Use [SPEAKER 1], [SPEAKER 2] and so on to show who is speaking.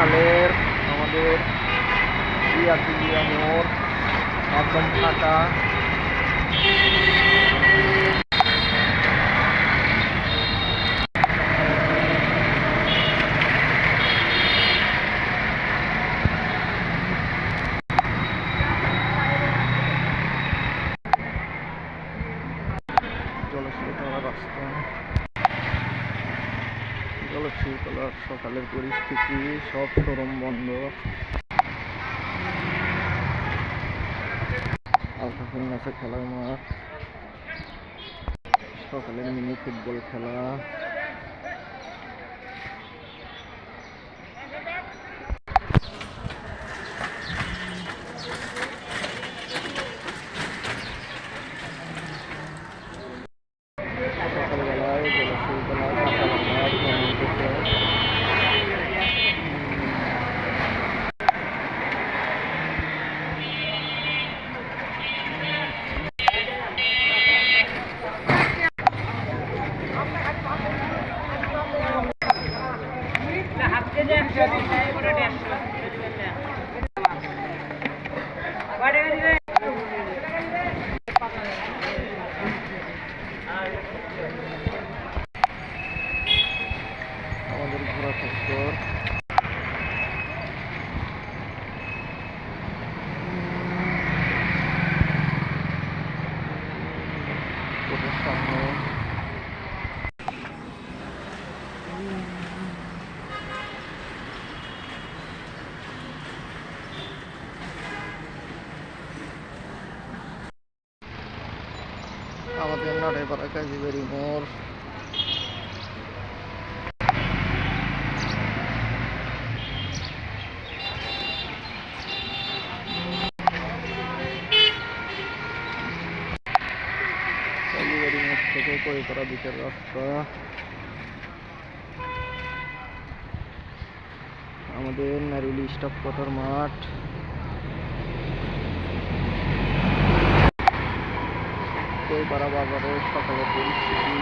[SPEAKER 1] সকালের আমাদের জিয়া মোড় একদম ফাঁকা। জলশিতলার সকালের পরিস্থিতি, সব শোরুম বন্ধ। আলট্রাফিন আছে খেলার মাঠ, সকালের মিনি ফুটবল খেলা। সকালবেলায় জলশিতলায় কাঁচাবাজার জমতেছে। আমাদের ঘোরা ফ্যাক্টর, সামনে আমাদের নাড়েপাড়া কাজীবাড়ি মোড়। কাজীবাড়ি মোড় থেকে কইপাড়া দিকের রাস্তা। আমাদের নারিলি স্টাফ কোয়ার্টার মাঠ। কইপাড়া বাজারের সকালের পরিস্থিতি।